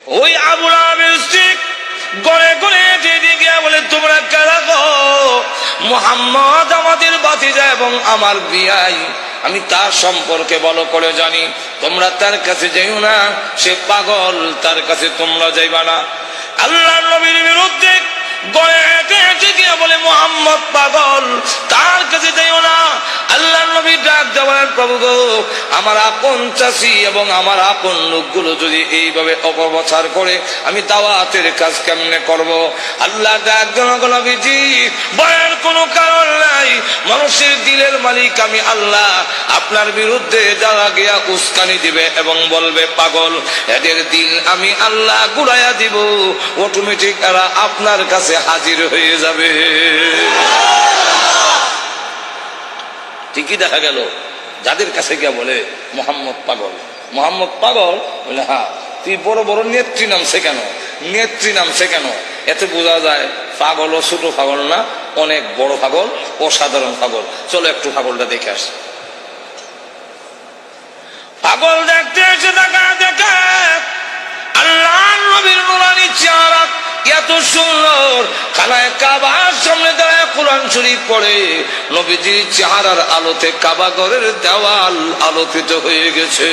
ওই আবু লাহাবের স্ত্রী গড়ে গড়ে যেদিকে গিয়া বলে, তোমরা কারা গো? মুহাম্মদ আমাদের ভাতিজা এবং আমার বিয়াই, আমি তার সম্পর্কে ভালো করে জানি, তোমরা তার কাছে যাইও না, সে পাগল, তার কাছে তোমরা যাইবা না। আল্লাহর নবীর বিরুদ্ধে গড়ে হেঁটে হেঁটে গিয়া বলে, মুহাম্মদ পাগল, তার কাছে যাইও না। আল্লাহর নবী ডাক দেওয়ার, প্রভু গো, আমার আপন চাষি এবং আমার আপন লোকগুলো যদি এইভাবে অপপ্রচার করে, আমি দাওয়াতের কাজ কেমনে করব? আল্লাহ ডাক দেওয়া, নবীজি ভয়ের কোনো কারণ নাই, মানুষের দিলের মালিক আমি আল্লাহ। আপনার বিরুদ্ধে যারা গিয়া উস্কানি দিবে এবং বলবে পাগল, এদের দিল আমি আল্লাহ ঘুরাইয়া দিব, অটোমেটিক এরা আপনার কাছে হাজির হয়ে যাবে। ঠিকই দেখা গেল, যাদের কাছে গিয়া বলে মোহাম্মদ পাগল, মোহাম্মদ পাগল, বলে হ্যাঁ, তুই বড় বড় নেত্রী নামছে কেন, নেত্রী নামছে কেন? এতে বোঝা যায় পাগলও ছোট পাগল না, অনেক বড় পাগল, অসাধারণ পাগল। চলো একটু পাগলটা দেখে আসি। পাগল দেখতে এসে দেখা দেখা আল্লাহ নবীর নুরানি চেহারা এত সুন্দর, খানায় কাবার সামনে দাঁড়ায় কোরআন শরীফ পড়ে, নবীজির চেহারার আলোতে কাবা ঘরের দেওয়াল আলোকিত হয়ে গেছে।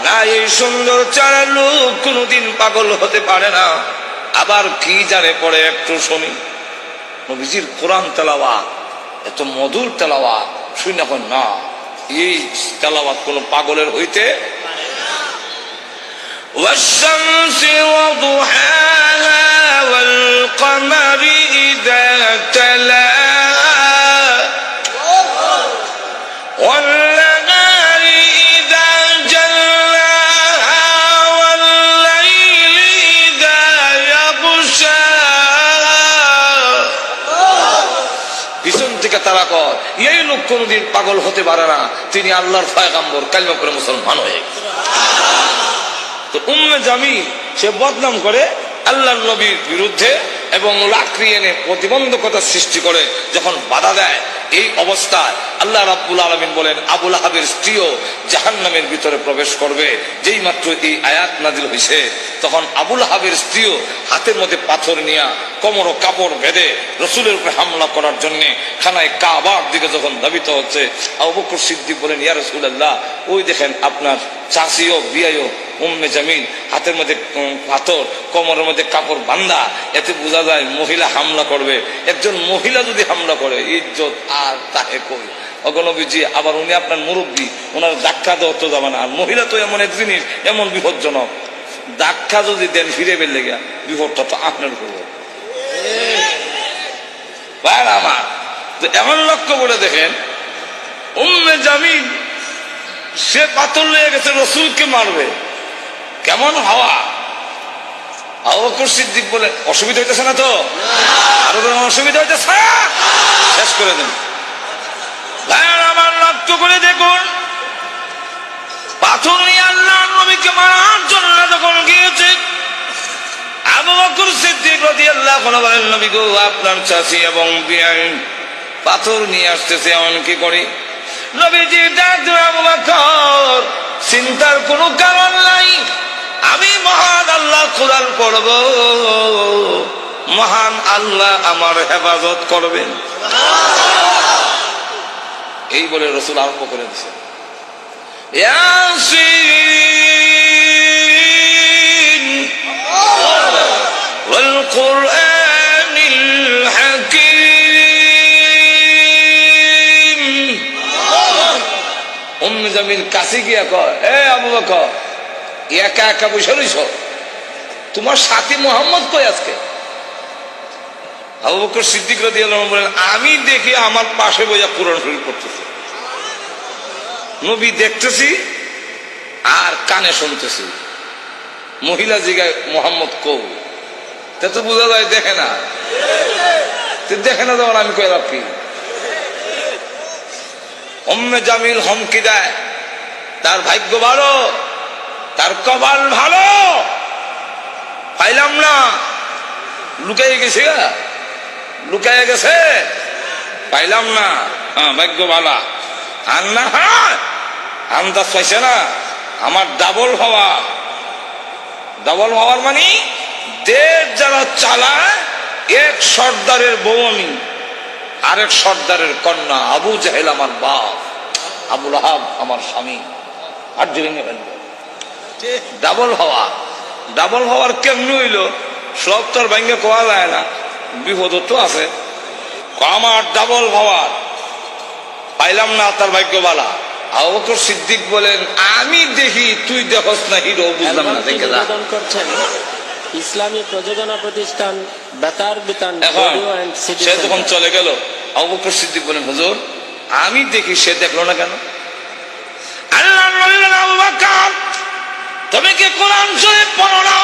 না, এই সুন্দর চেহারার লোক কোনদিন পাগল হতে পারে না। আবার কি জানে পড়ে একটু শুনি। নবীজির কোরআন তেলাওয়াত এত মধুর তেলাওয়াত, শুনি এখন না, এই তেলাওয়াত কোন পাগলের হইতে والشمس وضحاها والقمر إذا تلاها والنهار إذا جلاها والليل إذا يغشاها। পিছন থেকে তারা কয়, এই লোক কোনদিন পাগল হতে পারে না, তিনি আল্লাহর পয়গম্বর, কালিমা পড়ে মুসলমান হয়ে গেছে। তো উম্মে জামিল সে বদনাম করে আল্লাহর নবীর বিরুদ্ধে এবং লাকড়ি এনে প্রতিবন্ধকতা সৃষ্টি করে, যখন বাধা দেয়, এই অবস্থায় আল্লাহ রাব্বুল আলামিন বলেন আবু লাহাবের স্ত্রীও জাহান্নামের ভিতরে প্রবেশ করবে। যেই মাত্র এই আয়াত নাজিল হয়েছে, তখন আবু লাহাবের স্ত্রীও হাতের মধ্যে পাথর নিয়ে কোমর ও কাপড় বেঁধে রসুলের উপরে হামলা করার জন্য খানায় কাবার দিকে যখন ধাবিত হচ্ছে, আবু বকর সিদ্দিক বলেন, ইয়া রাসূলুল্লাহ, ওই দেখেন আপনার চাচিও বিয়াইও উম্মে জামিল হাতের মধ্যে পাথর, কোমরের মধ্যে কাপড় বান্ধা, এতে বোঝা যায় মহিলা হামলা করবে। একজন মহিলা যদি হামলা করে, ইজ্জত আর তাহে কই। অগণবীজি আবার উনি আপনার মুরব্বী, ওনার ধাক্কা দেওয়া তো যাবে না। আর মহিলা তো এমন এক জিনিস, এমন বিপজ্জনক, ধাক্কা যদি দেন ফিরে বেরলে গিয়া বিপদটা তো আপনার উপর। আমার তো এমন লক্ষ্য করে দেখেন, উম্মে জামিল সে পাথর লেগে গেছে, রসুলকে মারবে, কেমন হাওয়া। আবু বকর সিদ্দিক বলে, অসুবিধা হইতেছে না তো? আরো অসুবিধা হইতেছে, শেষ করে দেন। ভাইয়ার আমার লক্ষ্য করে দেখুন, পাথর নিয়ে আল্লাহ নবীকে মারার জন্য যখন গিয়েছে, আবু বকর সিদ্দিক রাদিয়াল্লাহু আনহু বলেন, নবী গো, আপনার চাচি এবং বিয়াই পাথর নিয়ে আসতেছে, এমন কি করি? নবীজি ডাক দেন, আবু বকর, চিন্তার কোনো কারণ নাই, আমি মহান আল্লাহ কোরআন পড়ব, মহান আল্লাহ আমার হেফাজত করবেন। এই বলে রসুল আরম্ভ করে দিয়েছেন, ইয়াসিন ওয়াল কুরআনিল হাকীম। উম্মে জামিল কাছে গিয়া কয়, এ আবু বকর, একা একা বসে রইছ, তোমার সাথী মোহাম্মদ কই আজকে? আবু বকর সিদ্দিক রাদিয়াল্লাহু আনহু বলেন, আমি দেখি আমার পাশে বইয়া কোরআন শরীফ পড়তেছে, নবী দেখতেছি আর কানে শুনতেছি। মহিলা জিগায়, মোহাম্মদ কৌ? তা তো বোঝা যায় দেখে না, দেখে না, তখন আমি কই রাখি। উম্মে জামিল হুমকি দেয়, তার ভাগ্য ভালো, তার কপাল ভালো, পাইলাম না, লুকাই গেছে, লুকাই গেছে, পাইলাম না, হ্যাঁ ভাগ্য ভালো। আর না, হ্যাঁ আন্দাজ পাইছে না, আমার ডাবল হওয়া, ডাবল হওয়ার মানে দেশ যারা চালায়, এক সর্দারের বউ আমি, আরেক সর্দারের কন্যা। আবু জাহেল আমার বাপ, আবুল আহাব আমার স্বামী। আর ভেঙে ফেলবে ডাবল হওয়া। ডাবল হওয়ার কেমনি হইল? সব তোর ভেঙে কোয়া যায় না, বিপদ তো আছে। আমার ডাবল হওয়ার পাইলাম না, তার ভাগ্যবালা। আবু বকর সিদ্দিক বলেন, আমি দেখি তুই দেখস না হিরো, বুঝলাম না। দেখে করছেন ইসলামী প্রযোজনা প্রতিষ্ঠান বেতার বিতান। সে তখন চলে গেল। আবু বকর সিদ্দিক বলেন, হুজুর আমি দেখি, সে দেখলো না কেন? আল্লাহর নবী বলেন, আবু বকর তুমি কি কোরআন শরীফ পড়ো না?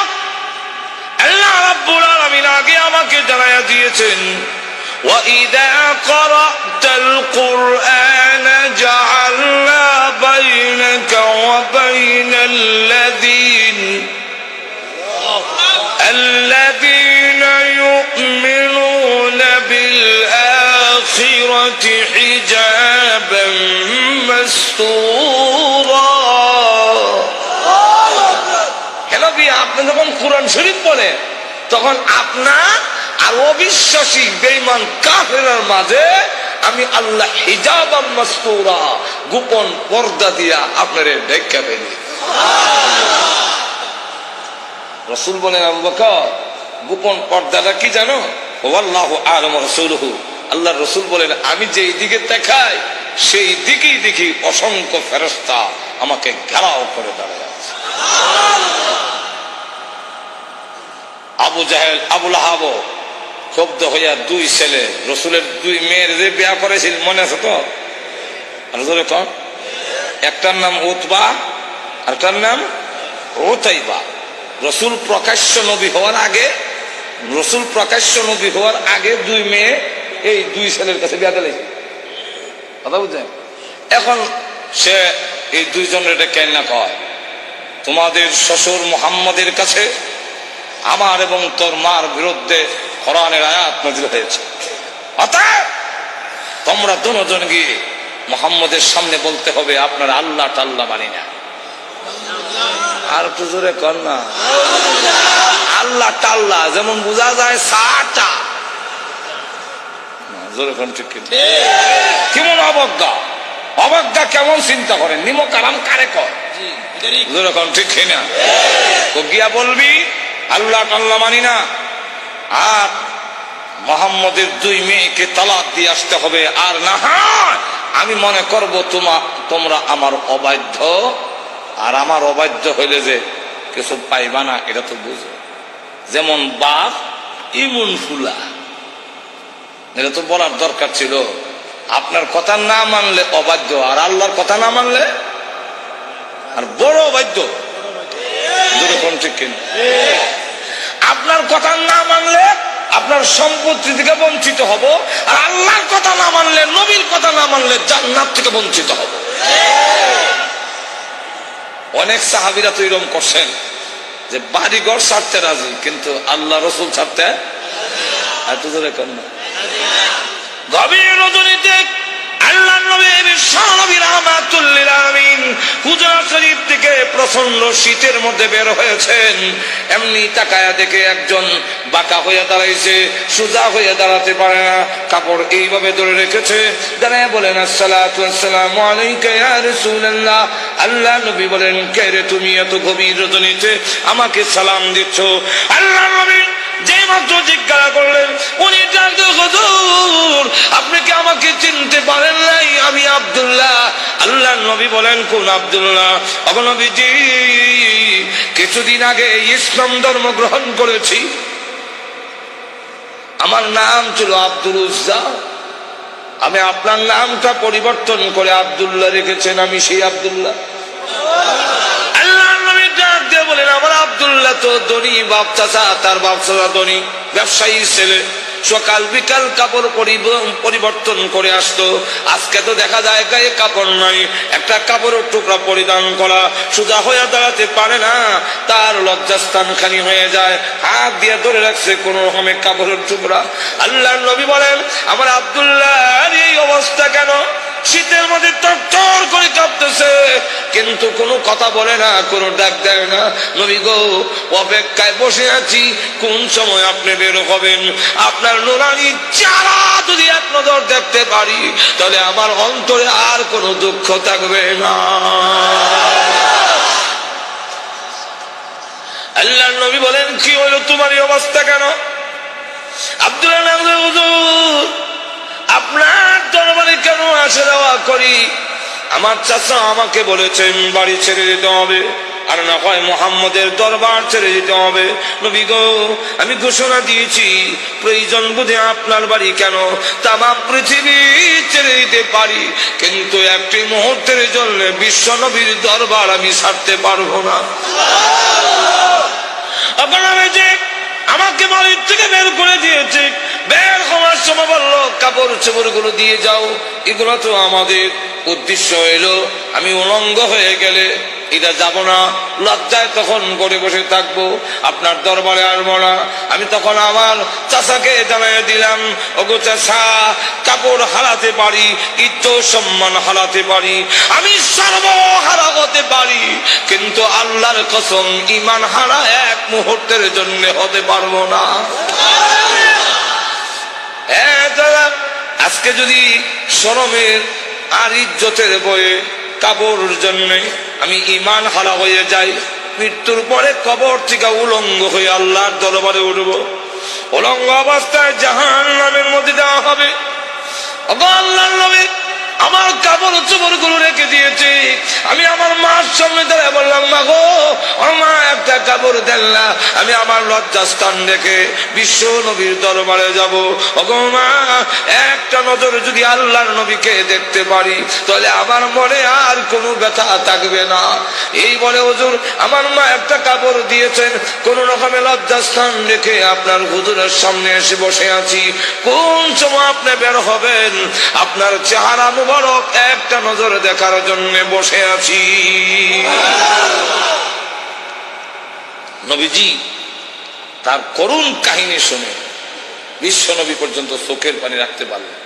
আল্লাহ রাব্বুল আলামিন আগে আমাকে জানায়া দিয়েছেন, وَإِذَا قَرَأْتَ الْقُرْآنَ جَعَلْنَا بَيْنَكَ وَبَيْنَ الَّذِينَ يُؤْمِنُونَ بِالْآخِرَةِ حِجَابًا مَسْتُورًا। হ্যালো ভাই, আপনি যখন কোরআন শরীফ পড়েন তখন আপনার আর অবিশ্বাসী বেঈমান কাফেরের মাঝে আমি আল্লাহ হিজাবাম মাসতুরা, গোপন পর্দা দিয়া আপনারে ঢেকে ফেলি। রাসূল বলেন, আবু বকর গোপন পর্দাটা কি জানো? ওয়াল্লাহু আ'লামু রাসূলুহু, আল্লাহর রাসূল বলেন, আমি যেই দিকে তাকাই সেই দিকেই দেখি অসংখ্য ফেরেশতা আমাকে ঘেরাও করে দাঁড়ায় আছে। আবু জাহেল, আবুল আহাব ক্ষুব্ধ হইয়া দুই ছেলে, রসুলের দুই মেয়ের যে বিয়া করেছিল মনে আছে তো? একটার নাম উতবা, আরটার নাম উতাইবা। রসুল প্রকাশ্য নবী হওয়ার আগে দুই মেয়ে এই দুই ছেলের কাছে বিয়া দিলে, কথা বুঝছেন? এখন সে এই দুইজনের কেন না কয়, তোমাদের শ্বশুর মুহাম্মদের কাছে আমার এবং তোর মার বিরুদ্ধে কোরআনের আয়াত নাযিল হয়েছে, অতএব তোমরা দুজন গিয়ে মুহাম্মদের সামনে বলতে হবে আপনার আল্লাহ টাল্লাহ মানি না। আর একটু জোরে কর না। আল্লাহ টাল্লাহ যেমন বোঝা যায় সাটা, জোরে কোন ঠিক কেমন অবজ্ঞা, অবজ্ঞা কেমন চিন্তা করেন, নিমক আরাম কারে কর, জোরে কোন ঠিক না? তো গিয়া বলবি আল্লাহ টাল্লাহ মানি না, আর মুহাম্মদের দুই মেয়েকে তালাক দিয়ে আসতে হবে, আর না হয় আমি মনে করব তোমরা আমার অবাধ্য, আর আমার অবাধ্য হইলে যে কিছু পাইবা না, এটা তো বুঝো। যেমন বাপ ইমন ফুলা, এটা তো বলার দরকার ছিল। আপনার কথা না মানলে অবাধ্য, আর আল্লাহর কথা না মানলে আর বড় অবাধ্য। ঠিক কিনা? আপনার কথা না মানলে আপনার সম্পত্তি থেকে বঞ্চিত হব, আর আল্লাহর কথা না মানলে, নবীর কথা না মানলে জান্নাত থেকে বঞ্চিত হব। অনেক সাহাবীরা তো এরকম করছেন যে বাড়িঘর ছাড়তে রাজি, কিন্তু আল্লাহ রসুল ছাড়তে এত জোরে কর না। গভীর রজনীতে আল্লাহ নবী বিশ্বনবী রাহমাতুল লিল আলামিন হুজরা শরীফ থেকে প্রচন্ড শীতের মধ্যে বের হয়েছেন। এমনি তাকায়া দেখে একজন বাঁকা হয়ে দাঁড়াইছে, সোজা হয়ে দাঁড়াতে পারে না, কাপড় এইভাবে ধরে রেখেছে। দাঁড়ায় বলেন, আসসালাতু ওয়াসসালামু আলাইকা ইয়া রাসূলুল্লাহ। আল্লাহ নবী বলেন, কে রে তুমি এত গভীর রজনীতে আমাকে সালাম দিচ্ছ? আল্লাহ নবী যে মাত্র জিজ্ঞাসা করলেন, উনি ডাকতে, হুজুর আপনি কি আমাকে চিনতে পারেন নাই? আমি আব্দুল্লাহ। আল্লাহ নবী বলেন, কোন আব্দুল্লাহ? নবীজি কিছুদিন আগে ইসলাম ধর্ম গ্রহণ করেছি, আমার নাম ছিল আব্দুল উজ্জা, আমি আপনার নামটা পরিবর্তন করে আব্দুল্লাহ রেখেছেন, আমি সেই আব্দুল্লাহ। আল্লাহ নবী ডাক দিয়ে বলেন, আমার আব্দুল্লাহ তো ধনী, বাপ চাচা, তার বাপ চাচা ধনী, ব্যবসায়ী ছেলে, সকাল বিকাল কাপড় পরিবর্তন করে আসতো। আজকে তো দেখা যায় গায়ে কাপড় নাই, একটা কাপড়ের টুকরা পরিধান করা, সোজা হয়ে দাঁড়াতে পারে না, তার লজ্জাস্থান খানি হয়ে যায়, হাত দিয়ে ধরে রাখছে কোন রকমে কাপড়ের টুকরা। আল্লাহ নবী বলেন, আমার আব্দুল্লাহ এই অবস্থা কেন? শীতের মধ্যে টরটর করে কাঁপতেছে, কিন্তু কোনো কথা বলে না, কোনো ডাক দেয় না। নবী গো, অপেক্ষায় বসে আছি, কোন সময় আপনি বের হবেন। আপনার নুরানি চেহারা যদি এক নজর দেখতে পারি, তাহলে আমার অন্তরে আর কোনো দুঃখ থাকবে না। আল্লাহর নবী বলেন, কি হলো তোমার এই অবস্থা কেন? আব্দুল্লাহ, হুজুর আপনার দরবারে কেন আসা যাওয়া করি? আমার চাচা আমাকে বলেছেন বাড়ি ছেড়ে যেতে হবে, আর না হয় মুহাম্মদের দরবার ছেড়ে যেতে হবে। নবী গো, আমি ঘোষণা দিয়েছি, প্রয়োজন বুঝে আপনার বাড়ি কেন তামাম পৃথিবী ছেড়ে দিতে পারি, কিন্তু একটি মুহূর্তের জন্য বিশ্ব নবীর দরবার আমি ছাড়তে পারবো না। আপনারা যে আমাকে বাড়ির থেকে বের করে দিয়েছে, বের হওয়ার সময় বললো কাপড় চোপড় গুলো দিয়ে যাও। এগুলো তো আমাদের উদ্দেশ্য হইল, আমি উলঙ্গ হয়ে গেলে এটা যাব না, লজ্জায় তখন করে বসে থাকবো, আপনার দরবারে আসবো না। আমি তখন আমার চাচাকে জানাই দিলাম, ওগো চাচা, কাপড় হারাতে পারি, ইজ্জত সম্মান হারাতে পারি, আমি সর্বহারা হতে পারি, কিন্তু আল্লাহর কসম ঈমান হারা এক মুহূর্তের জন্য হতে পারবো না। আজকে যদি শরমের আর ইজ্জতের বয়ে কাপড়ের জন্য আমি ঈমান হারা হয়ে যাই, মৃত্যুর পরে কবর থেকে উলঙ্গ হয়ে আল্লাহর দরবারে উঠব, উলঙ্গ অবস্থায় জাহান্নামের মধ্যে দেওয়া হবে। আল্লাহর নবী আমার কাপড় চোপড় গুলো রেখে দিয়েছে, আমি আমার মার সামনে দাঁড়িয়ে বললাম, মা গো, মা একটা কাপড় দেন না, আমি আমার লজ্জাস্থান রেখে বিশ্ব নবীর দরবারে যাব। ওগো মা, একটা নজর যদি আল্লাহর নবীকে দেখতে পারি, তাহলে আমার মনে আর কোনো ব্যথা থাকবে না। এই বলে হুজুর আমার মা একটা কাপড় দিয়েছেন, কোন রকমের লজ্জাস্থান রেখে আপনার হুজুরের সামনে এসে বসে আছি। কোন সময় আপনি বের হবেন, আপনার চেহারা মুবারক একটা নজর দেখার জন্য বসে আছি। নবীজি তার করুণ কাহিনী শুনে বিশ্ব নবী পর্যন্ত চোখের পানি রাখতে পারলেন।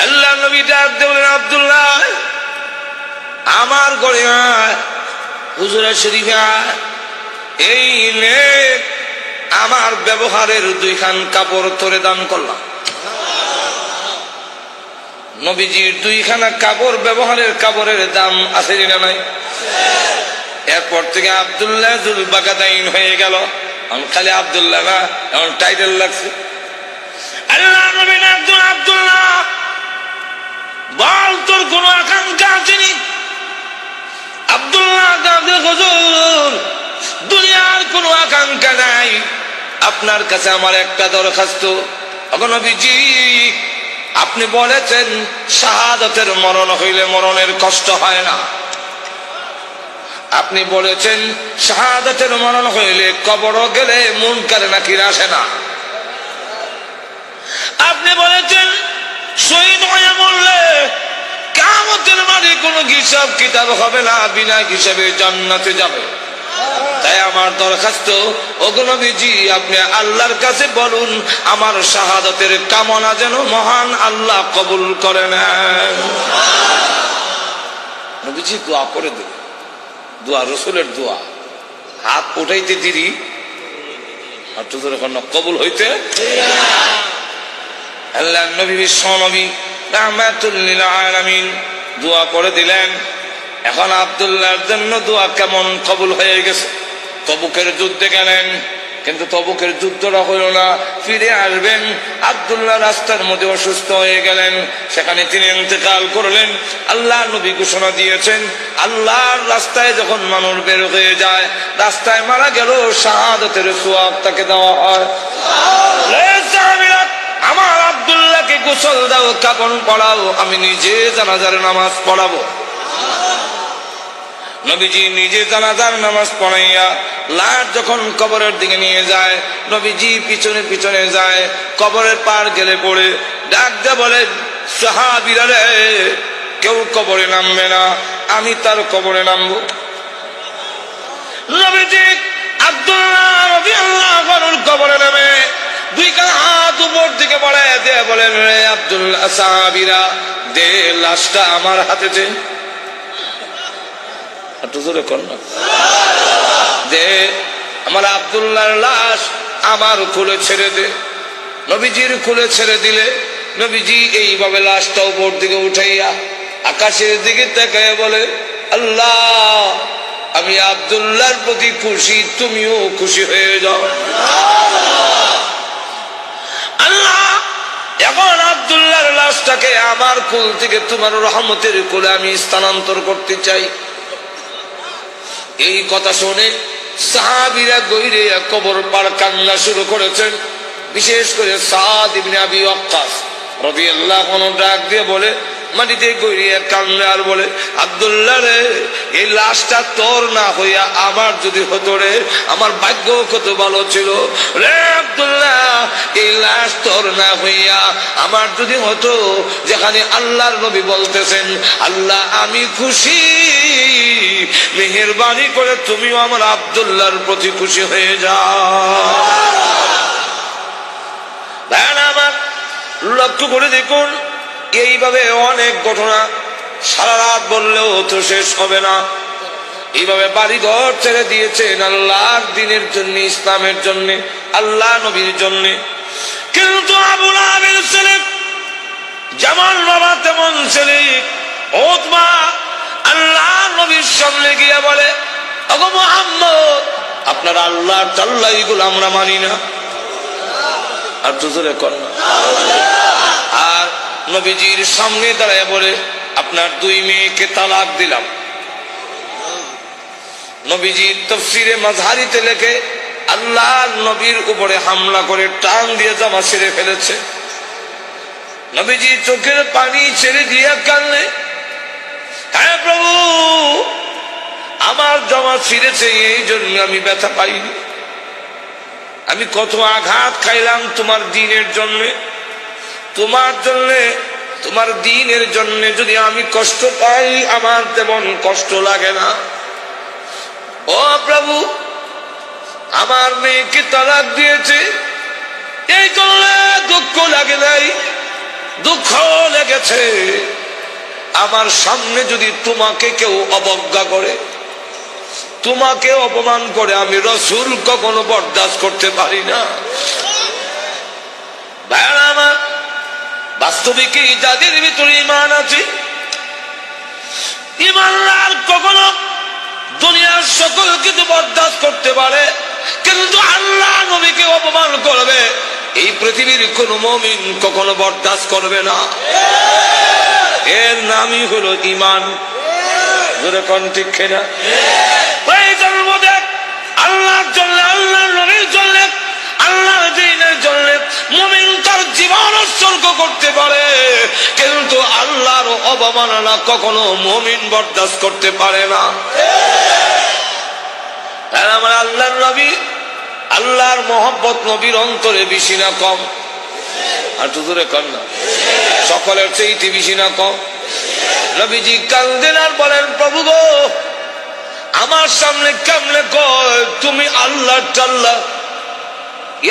আল্লাহ নবী ডাক দেবেন, আব্দুল্লাহ আমার ঘরে আয়, হুজুরের শরীফে আয়, এই নে আমার ব্যবহারের দুইখান কাপড় তোরে দান করলাম। নবীজির দুইখানা কাপড়, ব্যবহারের কাপড়ের দাম আছে না নাই? এরপর থেকে আব্দুল্লাহ যুল বাকাতাইন হয়ে গেল, খালি আব্দুল্লাহ না, এখন টাইটেল লাগছে। আল্লাহ নবী আব্দুল্লাহ বল, তোর কোন আকাঙ্ক্ষা আছেনি? আব্দুল্লাহ হুজুর দুনিয়ার কোন আকাঙ্ক্ষা নাই, আপনার কাছে আমার একটা দরখাস্ত। নবীজি আপনি বলেছেন শাহাদাতের মরণ হইলে মরণের কষ্ট হয় না, আপনি বলেছেন শাহাদাতের মরণ হইলে কবর গেলে মুনকার নাকির আসে না, আপনি বলেছেন শহীদ হয়ে মরলে কিয়ামতের মাঠে কোনো হিসাব কিতাব হবে না, বিনা হিসাবে জান্নাতে যাবে। তাই আমার দরখাস্ত, ওগো নবীজি আপনি আল্লাহর কাছে বলুন আমার শাহাদাতের কামনা যেন মহান আল্লাহ কবুল করে নেন। নবীজি দোয়া করে দিলেন, দোয়া রসুলের দোয়া, হাত উঠাইতে দিদি আর তোদের কবুল হইতে। আল্লাহ নবী বিশ্ব নবী রাহমাতুল লিল আলামিন দোয়া করে দিলেন। এখন আব্দুল্লাহর জন্য দোয়া কেমন কবুল হয়ে গেছে। তবুকের যুদ্ধে গেলেন, কিন্তু তবুকের যুদ্ধটা হইল না, ফিরে আসবেন। আব্দুল্লাহ রাস্তার মধ্যে অসুস্থ হয়ে গেলেন, সেখানে তিনি ইন্তেকাল করলেন। আল্লাহ নবী ঘোষণা দিয়েছেন, আল্লাহর রাস্তায় যখন মানুষ বের হয়ে যায়, রাস্তায় মারা গেল শাহাদাতের সওয়াব তাকে দেওয়া হয়। আমার আব্দুল্লাহকে গোসল দাও, কাফন পরাও, আমি নিজে জানাজার নামাজ পড়াবো। নবীজি নিজে জানাজার নামাজ পড়াইয়া লাশ যখন কবরের দিকে নিয়ে যায়, নবীজি পিছনে পিছনে যায়, কবরের পার গেলে পড়ে ডাক দিয়ে বলে, সাহাবীরা রে, কেউ কবরে নামবে না, আমি তার কবরে নামবো। নবীজি আব্দুল্লাহ রাদিয়াল্লাহু আনহুর কবরে নামে দুই কান হাত উপর দিকে বাড়ায় দিয়ে বলেন, রে আব্দুল্লাহ, সাহাবীরা দে লাশটা আমার হাতে দে। একটু জোরে কর না। দে আমার আব্দুল্লাহর লাশ আমার কোলে ছেড়ে দে। নবীজির কোলে ছেড়ে দিলে নবীজি এইভাবে লাশটা উপর দিকে উঠাইয়া আকাশের দিকে তাকায় বলে, আল্লাহ, আমি আব্দুল্লাহর প্রতি খুশি, তুমিও খুশি হয়ে যাও। আল্লাহ, এখন আব্দুল্লাহর লাশটাকে আমার কোল থেকে তোমার রহমতের কোলে আমি স্থানান্তর করতে চাই। এই কথা শুনে সাহাবীরা গইরে কবর পার কান্না শুরু করেছেন। বিশেষ করে সাদ ইবনে আবি ওয়াক্কাস রাদিয়াল্লাহু আনহু ডাক দিয়ে বলে, মাটিতে গড়িয়ে কান্না আর বলে, আব্দুল্লাহ রে, এই লাশটা তোর না হইয়া আমার যদি হতো রে, আমার ভাগ্য কত ভালো ছিল রে আব্দুল্লাহ। এই লাশ তোর না হইয়া আমার যদি হতো, যেখানে আল্লাহর নবী বলতেছেন, আল্লাহ আমি খুশি, মেহেরবানি করে তুমিও আমার আব্দুল্লাহর প্রতি খুশি হয়ে যাও। আমার লক্ষ্য করে দেখুন, এইভাবে অনেক ঘটনা সারা রাত বললেও তো শেষ হবে না। এইভাবে বাড়ি ঘর ছেড়ে দিয়েছেন আল্লাহর দ্বীনের জন্য, ইসলামের জন্য, আল্লাহ নবীর জন্য। কিন্তু আবু লাহাবের ছেলে যেমন বাবা তেমন ছেলে উতবা আল্লাহ নবীর সামনে গিয়ে বলে, ওগো মুহাম্মদ, আপনার আল্লাহর তাল্লাহ এগুলো আমরা মানি না। আর তো জোরে কর না। আর নবীজির সামনে দাঁড়ায় বলে, আপনার দুই মেয়েকে তালাক দিলাম। নবীজির তাফসীরে মাযহারিতে লেখে, আল্লাহ নবীর উপরে হামলা করে টান দিয়ে জামা ছেড়ে ফেলেছে। নবীজি চোখের পানি ছেড়ে দিয়ে কাঁদলে, হ্যাঁ প্রভু, আমার জামা ছিঁড়েছে, এই জন্য আমি ব্যথা পাইনি। আমি কত আঘাত খাইলাম তোমার দ্বীনের জন্য, তোমার জন্য, তোমার দ্বীনের জন্য যদি আমি কষ্ট পাই, আমার তেমন কষ্ট লাগে না। ও প্রভু, আমার মেয়েকে তালাক দিয়েছে, এই করলে দুঃখ লাগে নাই, দুঃখ লেগেছে। আমার সামনে যদি তোমাকে কেউ অবজ্ঞা করে, তোমাকে অপমান করে, আমি রাসূল কখনো বরদাস্ত করতে পারি না। ভাইরা আমার, বাস্তবিক যাদের ভিতরে ঈমান আছে, ঈমানদার কখনো দুনিয়ার সকল কিছু বরদাস্ত করতে পারে, কিন্তু আল্লাহ নবীকে অপমান করবে, এই পৃথিবীর কোন মুমিন কখনো বরদাস্ত করবে না। এর নামই হলো ঈমান। জোরে কোন ঠিক কিনা? আল্লাহর জন্য, আল্লাহর নবীর জন্য, আল্লাহর দ্বীনের জন্য মুমিন তার জীবন উৎসর্গ করতে পারে, কিন্তু আল্লাহর অবমাননা কখনো মুমিন বরদাস্ত করতে পারে না। আমার আল্লাহর নবী, আল্লাহর মহব্বত নবীর অন্তরে বেশি না কম? আর তো দূরে কম না, সকলের চেয়ে বেশি না কম? নবীজি কান্দেন আর বলেন, প্রভু গো, আমার সামনে কেমনে কয় তুমি আল্লাহ টাল্লাহ,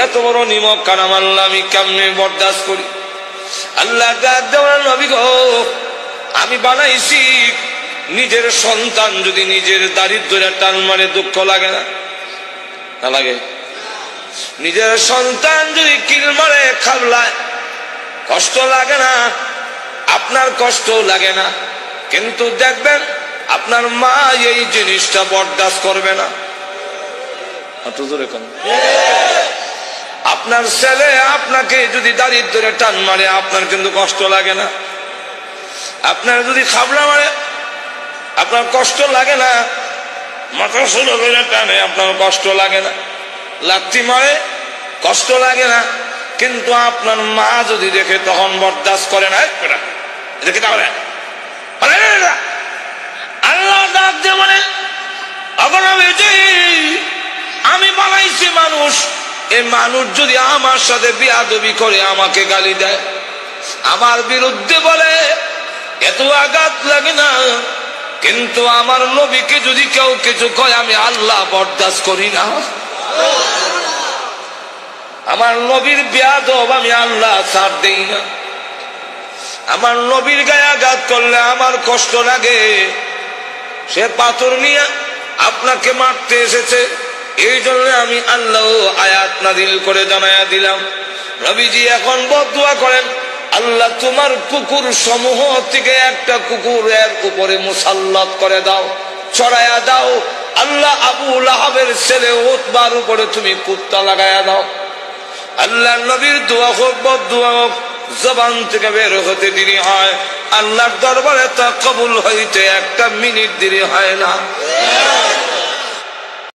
এত বড় নিমক কারাম আল্লাহ আমি কেমনে বরদাস্ত করি? আল্লাহ ডাক দেওয়ার, নবী গো, আমি বানাইছি, নিজের সন্তান যদি নিজের দারিদ্র্যে টান মারে দুঃখ লাগে না? না লাগে? নিজের সন্তান যদি কিল মারে খাবলায় কষ্ট লাগে না? আপনার কষ্ট লাগে না, কিন্তু দেখবেন আপনার মা এই জিনিসটা বরদাস্ত করবে না। আপনার ছেলে আপনাকে যদি দারিদ্র্যে টান মারে, আপনার কিন্তু কষ্ট লাগে না? আপনার যদি খাবলা মারে, আপনার কষ্ট লাগে না? মাথা শুরু করে টানে, আপনার কষ্ট লাগে না? লাথি মারে, কষ্ট লাগে না? কিন্তু আপনার মা যদি দেখে, তখন বরদাস্ত করে না। দেখে তাহলে আল্লাহ ডাক দিয়ে বলে, আমি বানাইছি মানুষ, এই মানুষ যদি আমার সাথে বেয়াদবি করে, আমাকে গালি দেয়, আমার বিরুদ্ধে বলে, এত আঘাত লাগে না, কিন্তু আমার নবীকে যদি কেউ কিছু কয়, আমি আল্লাহ বরদাস্ত করি না। আমার নবীর বেয়াদব আমি আল্লাহ ছাড় দেই না। আমার নবীর গায়ে আঘাত করলে আমার কষ্ট লাগে। সে পাথর নিয়ে আপনাকে মারতে এসেছে, এই জন্য আমি আল্লাহ আয়াত নাযিল করে জানায়া দিলাম। নবীজি এখন বদদুয়া করেন, আল্লাহ তোমার কুকুর সমূহ থেকে একটা কুকুরের উপরে মুসাল্লাত করে দাও, ছড়ায়া দাও। আল্লাহ আবু লাহাবের ছেলে উতবার উপরে তুমি কুত্তা লাগায়া দাও। আল্লাহ নবীর দোয়া হোক বদদুয়া হোক, জবান থেকে বের হতে দেরি হয়, আল্লাহর দরবারে তা কবুল হইতে একটা মিনিট দেরি হয় না।